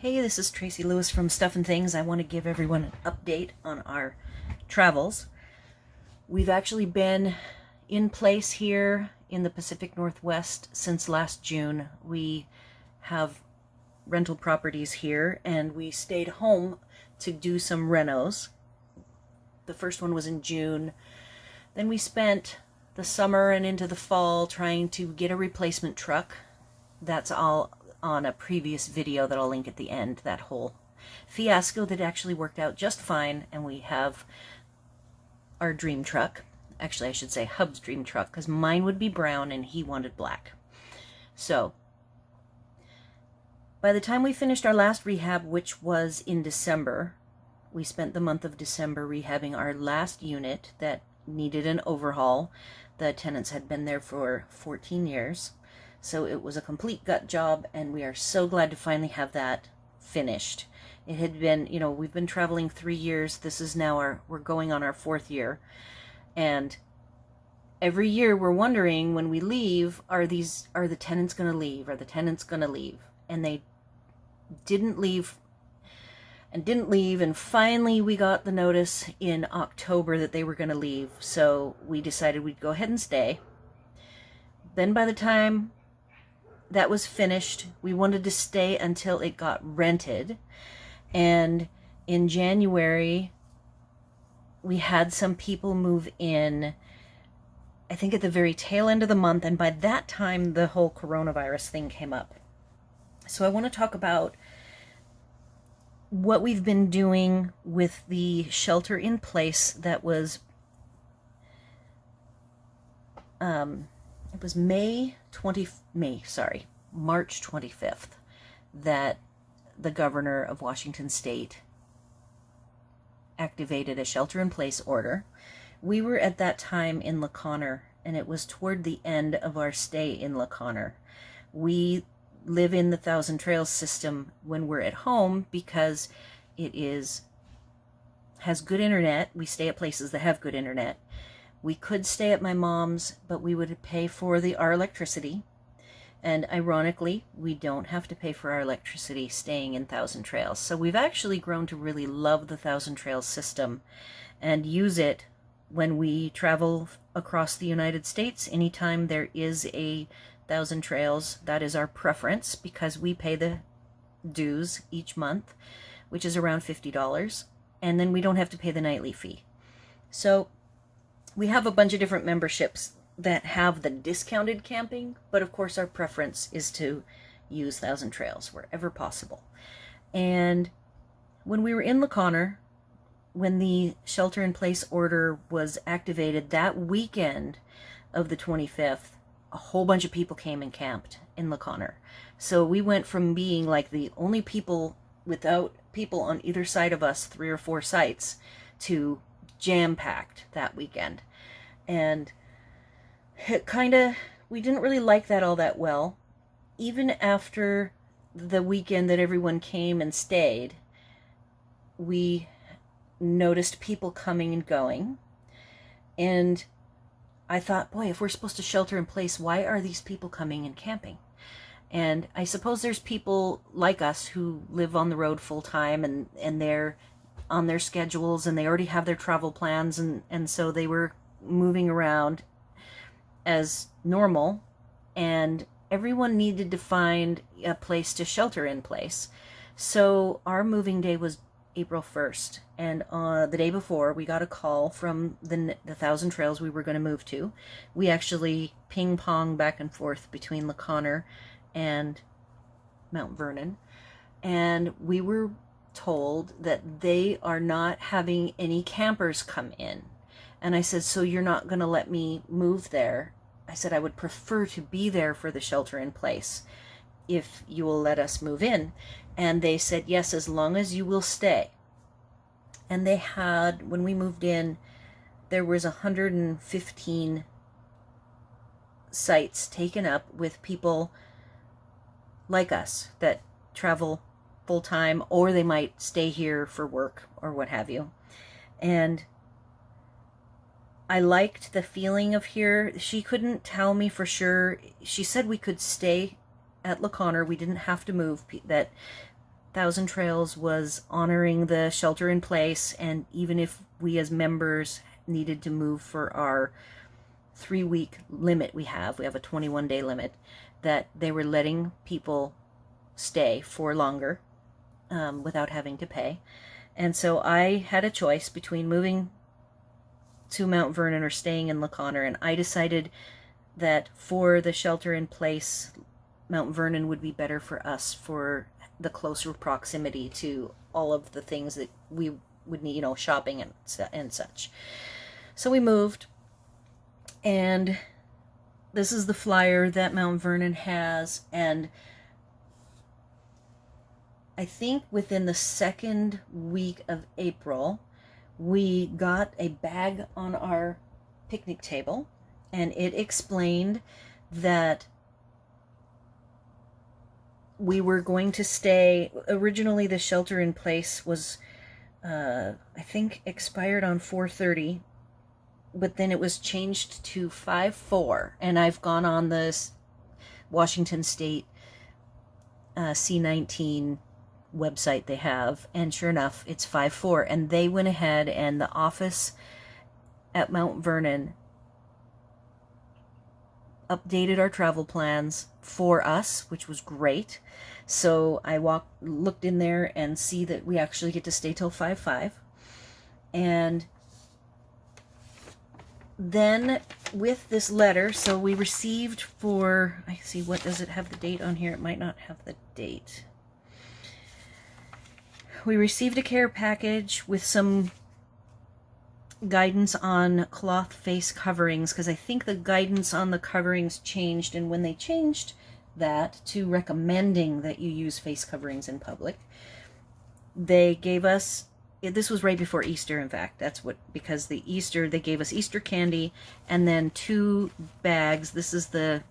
Hey, this is Tracy Lewis from Stuff and Things. I want to give everyone an update on our travels. We've actually been in place here in the Pacific Northwest since last June. We have rental properties here and we stayed home to do some renos. The first one was in June. Then we spent the summer and into the fall trying to get a replacement truck. That's all on a previous video that I'll link at the end, that whole fiasco that actually worked out just fine, and we have our dream truck. Actually, I should say Hub's dream truck, because mine would be brown and he wanted black. So, by the time we finished our last rehab, which was in December, we spent the month of December rehabbing our last unit that needed an overhaul. The tenants had been there for 14 years. So it was a complete gut job, and we are so glad to finally have that finished. It had been, we've been traveling 3 years. This is now we're going on our 4th year. And every year we're wondering when we leave, are the tenants going to leave? Are the tenants going to leave? And they didn't leave and didn't leave. And finally we got the notice in October that they were going to leave. So we decided we'd go ahead and stay. Then by the time that was finished, we wanted to stay until it got rented. And in January, we had some people move in, I think at the very tail end of the month. And by that time, the whole coronavirus thing came up. So I want to talk about what we've been doing with the shelter in place that was, it was March 25th that the governor of Washington State activated a shelter-in-place order. We were at that time in La Conner, and it was toward the end of our stay in La Conner. We live in the Thousand Trails system when we're at home because it has good internet. We stay at places that have good internet. We could stay at my mom's, but we would pay for our electricity. And ironically, we don't have to pay for our electricity staying in Thousand Trails. So we've actually grown to really love the Thousand Trails system and use it when we travel across the United States. Anytime there is a Thousand Trails, that is our preference because we pay the dues each month, which is around $50. And then we don't have to pay the nightly fee. So we have a bunch of different memberships that have the discounted camping, but of course our preference is to use Thousand Trails wherever possible. And when we were in La Conner, when the shelter-in-place order was activated that weekend of the 25th, a whole bunch of people came and camped in La Conner. So we went from being like the only people without people on either side of us, 3 or 4 sites, to jam-packed that weekend. And we didn't really like that all that well. Even after the weekend that everyone came and stayed, we noticed people coming and going. And I thought, boy, if we're supposed to shelter in place, why are these people coming and camping? And I suppose there's people like us who live on the road full time and they're on their schedules and they already have their travel plans, and so they were moving around as normal, and everyone needed to find a place to shelter in place. So our moving day was April 1st, and the day before we got a call from the Thousand Trails we were going to move to. We actually ping-ponged back and forth between La Conner and Mount Vernon, and we were told that they are not having any campers come in. And I said, so you're not going to let me move there? I said, I would prefer to be there for the shelter in place if you will let us move in. And they said, yes, as long as you will stay. And they had, when we moved in, there was 115 sites taken up with people like us that travel full-time, or they might stay here for work or what have you. And I liked the feeling of here. She couldn't tell me for sure. She said we could stay at La Conner. We didn't have to move, that Thousand Trails was honoring the shelter in place, and even if we as members needed to move for our 3-week limit we have a 21-day limit, that they were letting people stay for longer without having to pay. And so I had a choice between moving to Mount Vernon or staying in La Conner, and I decided that for the shelter in place, Mount Vernon would be better for us for the closer proximity to all of the things that we would need, shopping and such. So we moved, and this is the flyer that Mount Vernon has, and I think within the second week of April, we got a bag on our picnic table, and it explained that we were going to stay. Originally, the shelter in place was, I think, expired on 4/30, but then it was changed to 5/4, and I've gone on this Washington State C-19 website they have, and sure enough, it's 5/4, and they went ahead, and the office at Mount Vernon updated our travel plans for us, which was great. So I looked in there and see that we actually get to stay till 5/5. And then with this letter, so we received for, I see, what does it have the date on here? It might not have the date. We received a care package with some guidance on cloth face coverings, because I think the guidance on the coverings changed, and when they changed that to recommending that you use face coverings in public, they gave us, this was right before Easter, in fact, because they gave us Easter candy, and then 2 bags. This is the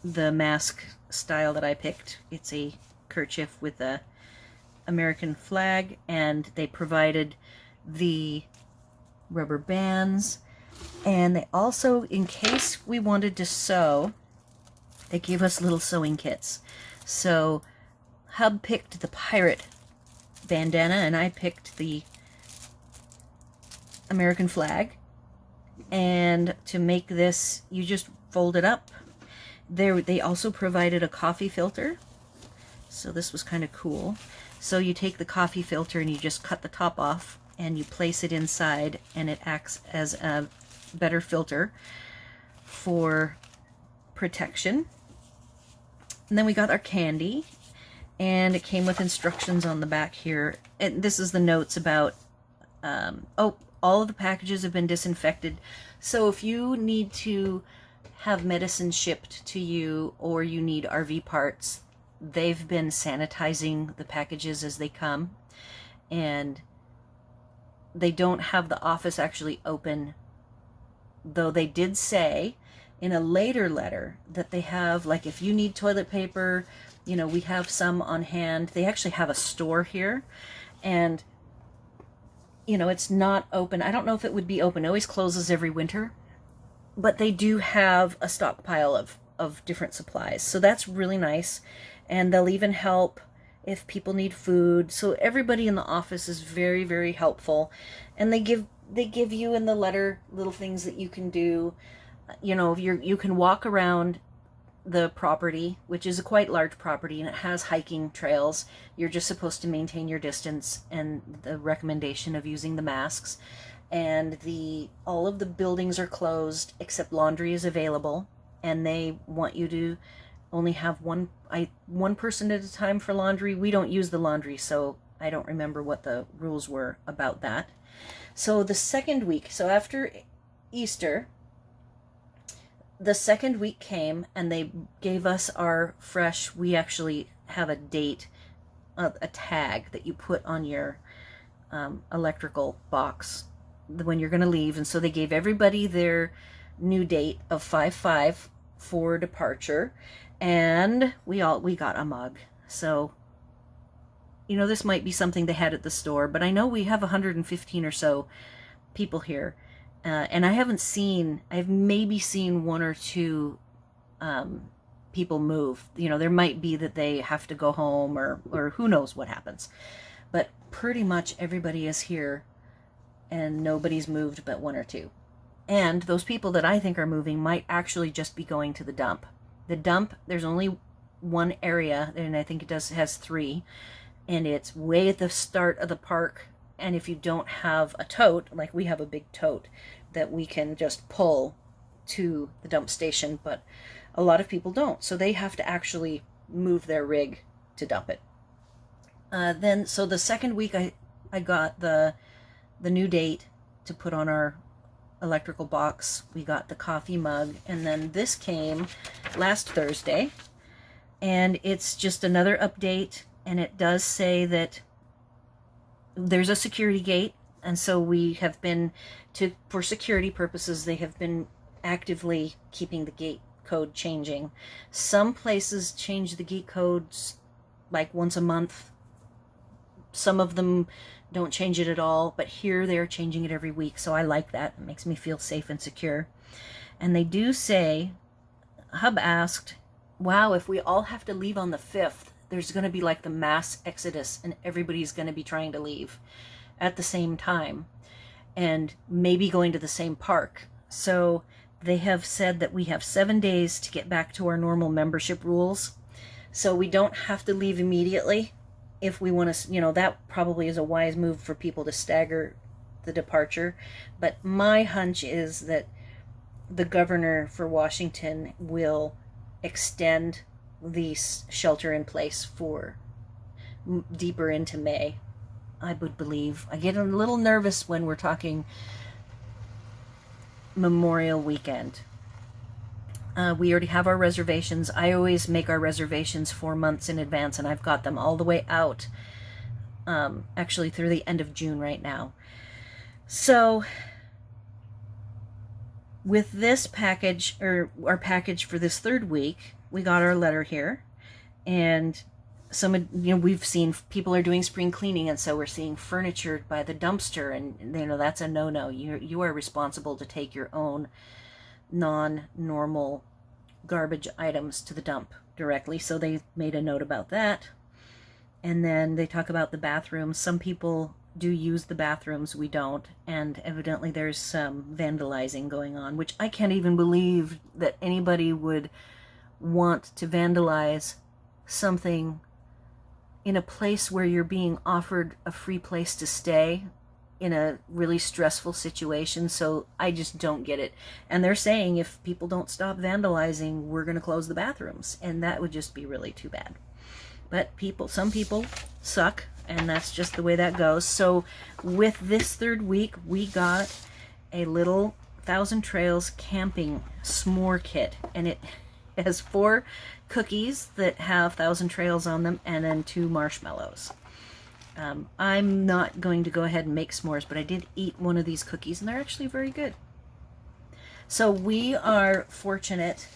mask style that I picked. It's a kerchief with a American flag, and they provided the rubber bands, and they also, in case we wanted to sew, they gave us little sewing kits. So Hub picked the pirate bandana, and I picked the American flag. And to make this, you just fold it up. They also provided a coffee filter, so this was kind of cool. So you take the coffee filter and you just cut the top off, and you place it inside, and it acts as a better filter for protection. And then we got our candy, and it came with instructions on the back here. And this is the notes about, all of the packages have been disinfected. So if you need to have medicine shipped to you, or you need RV parts, they've been sanitizing the packages as they come. And they don't have the office actually open, though they did say in a later letter that they have, like, if you need toilet paper, we have some on hand. They actually have a store here, and it's not open. I don't know if it would be open. It always closes every winter, but they do have a stockpile of different supplies, so that's really nice. And they'll even help if people need food. So everybody in the office is very, very helpful, and they give you in the letter little things that you can do. You can walk around the property, which is a quite large property, and it has hiking trails. You're just supposed to maintain your distance and the recommendation of using the masks. And all of the buildings are closed except laundry is available, and they want you to only have one person at a time for laundry. We don't use the laundry, so I don't remember what the rules were about that. So the second week, so after Easter, the second week came, and they gave us our fresh, we actually have a date, a tag that you put on your electrical box when you're going to leave. And so they gave everybody their new date of 5/5 for departure, and we got a mug. So this might be something they had at the store, but I know we have 115 or so people here, and I've maybe seen 1 or 2 people move. You know, there might be that they have to go home, or who knows what happens. But pretty much everybody is here, and nobody's moved but one or two. And those people that I think are moving might actually just be going to the dump. The dump, there's only one area, and I think it has three, and it's way at the start of the park. And if you don't have a tote, like we have a big tote that we can just pull to the dump station, but a lot of people don't, so they have to actually move their rig to dump it. So the second week I got the new date to put on our electrical box. We got the coffee mug, and then this came last Thursday, and it's just another update, and it does say that there's a security gate, and so we have been, for security purposes, they have been actively keeping the gate code changing. Some places change the gate codes like once a month. Some of them don't change it at all, but here they're changing it every week, so I like that. It makes me feel safe and secure. And they do say, Hub asked, wow, if we all have to leave on the 5th, there's going to be like the mass exodus, and everybody's going to be trying to leave at the same time, and maybe going to the same park. So they have said that we have 7 days to get back to our normal membership rules. So we don't have to leave immediately. If we want to, that probably is a wise move for people to stagger the departure. But my hunch is that the governor for Washington will extend the shelter in place for deeper into May, I would believe. I get a little nervous when we're talking Memorial Weekend. We already have our reservations. I always make our reservations 4 months in advance, and I've got them all the way out, actually through the end of June right now. So with this package, or our package for this third week, we got our letter here, and we've seen people are doing spring cleaning, and so we're seeing furniture by the dumpster, and that's a no-no. You are responsible to take your own non-normal garbage items to the dump directly, so they made a note about that. And then they talk about the bathrooms. Some people do use the bathrooms, we don't, and evidently there's some vandalizing going on, which I can't even believe that anybody would want to vandalize something in a place where you're being offered a free place to stay in a really stressful situation. So I just don't get it. And they're saying if people don't stop vandalizing, we're going to close the bathrooms, and that would just be really too bad. But some people suck, and that's just the way that goes. So with this third week, we got a little Thousand Trails camping s'more kit, and it has 4 cookies that have Thousand Trails on them, and then 2 marshmallows. I'm not going to go ahead and make s'mores, but I did eat one of these cookies, and they're actually very good. So we are fortunate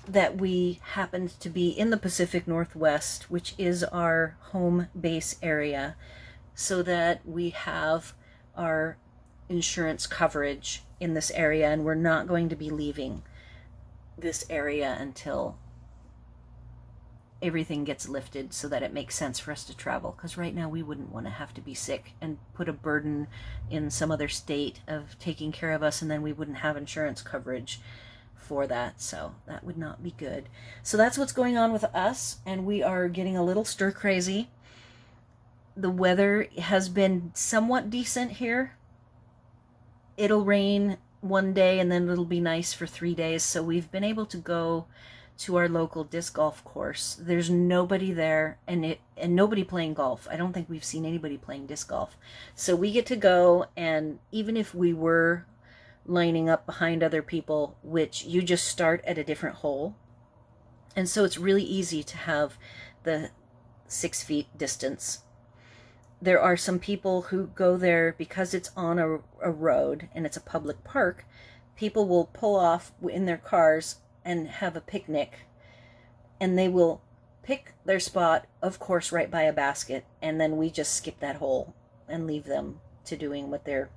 that we happened to be in the Pacific Northwest, which is our home base area, so that we have our insurance coverage in this area, and we're not going to be leaving this area until everything gets lifted so that it makes sense for us to travel, because right now we wouldn't want to have to be sick and put a burden in some other state of taking care of us, and then we wouldn't have insurance coverage for that, so that would not be good. So that's what's going on with us, and we are getting a little stir crazy. The weather has been somewhat decent here. It'll rain one day and then it'll be nice for 3 days, so we've been able to go to our local disc golf course. There's nobody there, and nobody playing golf. I don't think we've seen anybody playing disc golf. So we get to go, and even if we were lining up behind other people, which you just start at a different hole, and so it's really easy to have the 6 feet distance. There are some people who go there because it's on a road and it's a public park. People will pull off in their cars and have a picnic, and they will pick their spot, of course, right by a basket, and then we just skip that hole and leave them to doing what they're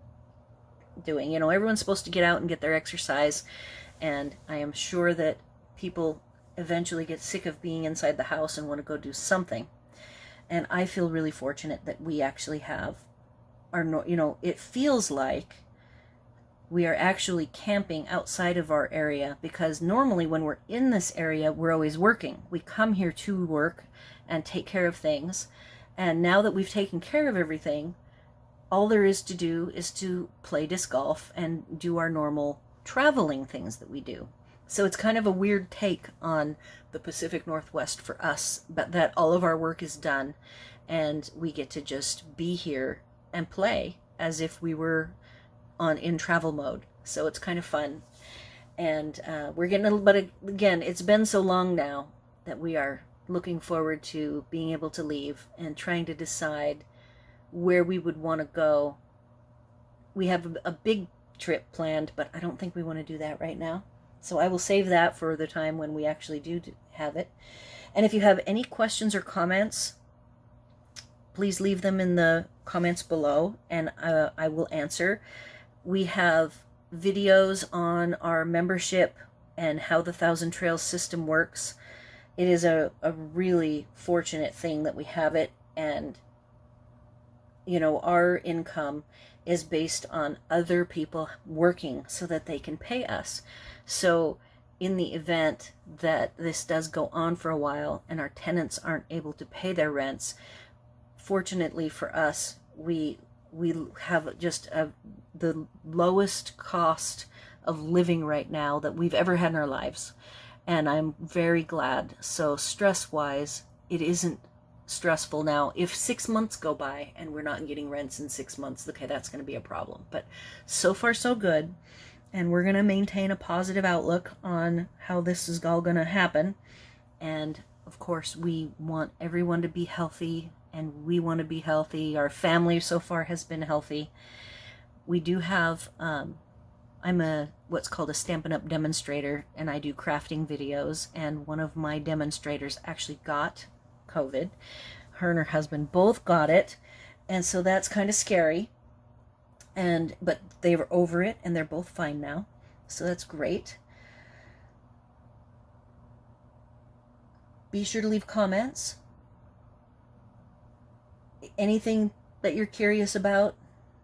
doing. Everyone's supposed to get out and get their exercise, and I am sure that people eventually get sick of being inside the house and want to go do something. And I feel really fortunate that we actually have our, it feels like we are actually camping outside of our area, because normally when we're in this area, we're always working. We come here to work and take care of things. And now that we've taken care of everything, all there is to do is to play disc golf and do our normal traveling things that we do. So it's kind of a weird take on the Pacific Northwest for us, but that all of our work is done and we get to just be here and play as if we were in travel mode. So it's kind of fun. And we're getting a little, but again, it's been so long now that we are looking forward to being able to leave and trying to decide where we would want to go. We have a big trip planned, but I don't think we want to do that right now. So I will save that for the time when we actually do have it. And if you have any questions or comments, please leave them in the comments below and I will answer. We have videos on our membership and how the Thousand Trails system works. It is a really fortunate thing that we have it, and our income is based on other people working so that they can pay us. So in the event that this does go on for a while and our tenants aren't able to pay their rents, fortunately for us, we have just the lowest cost of living right now that we've ever had in our lives. And I'm very glad. So stress-wise, it isn't stressful now. If 6 months go by and we're not getting rents in 6 months, okay, that's going to be a problem. But so far, so good. And we're going to maintain a positive outlook on how this is all going to happen. And of course, we want everyone to be healthy, and we want to be healthy. Our family so far has been healthy. We do have, I'm what's called a Stampin' Up! Demonstrator, and I do crafting videos, and one of my demonstrators actually got COVID. Her and her husband both got it, and so that's kind of scary. But they were over it, and they're both fine now, so that's great. Be sure to leave comments. Anything that you're curious about,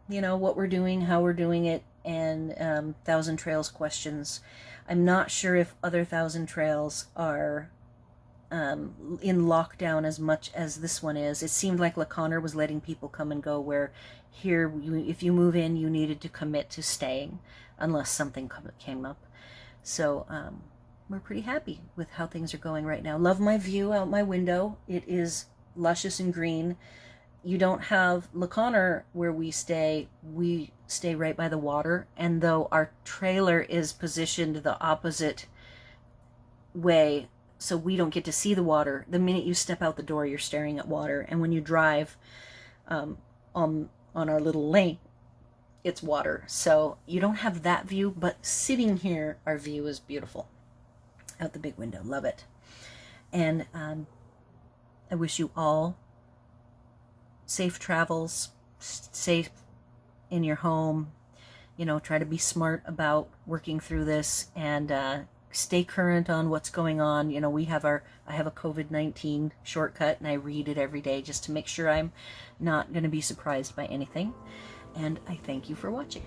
what we're doing, how we're doing it, and Thousand Trails questions. I'm not sure if other Thousand Trails are in lockdown as much as this one is. It seemed like LaConner was letting people come and go, where here, if you move in, you needed to commit to staying unless something came up. So we're pretty happy with how things are going right now. Love my view out my window. It is luscious and green. You don't have LaConner where we stay right by the water, and though our trailer is positioned the opposite way, so we don't get to see the water. The minute you step out the door, you're staring at water, and when you drive on our little lane, it's water. So you don't have that view, but sitting here, our view is beautiful out the big window. Love it. And I wish you all safe travels, safe in your home. Try to be smart about working through this, and stay current on what's going on. I have a COVID-19 shortcut, and I read it every day just to make sure I'm not going to be surprised by anything. And I thank you for watching.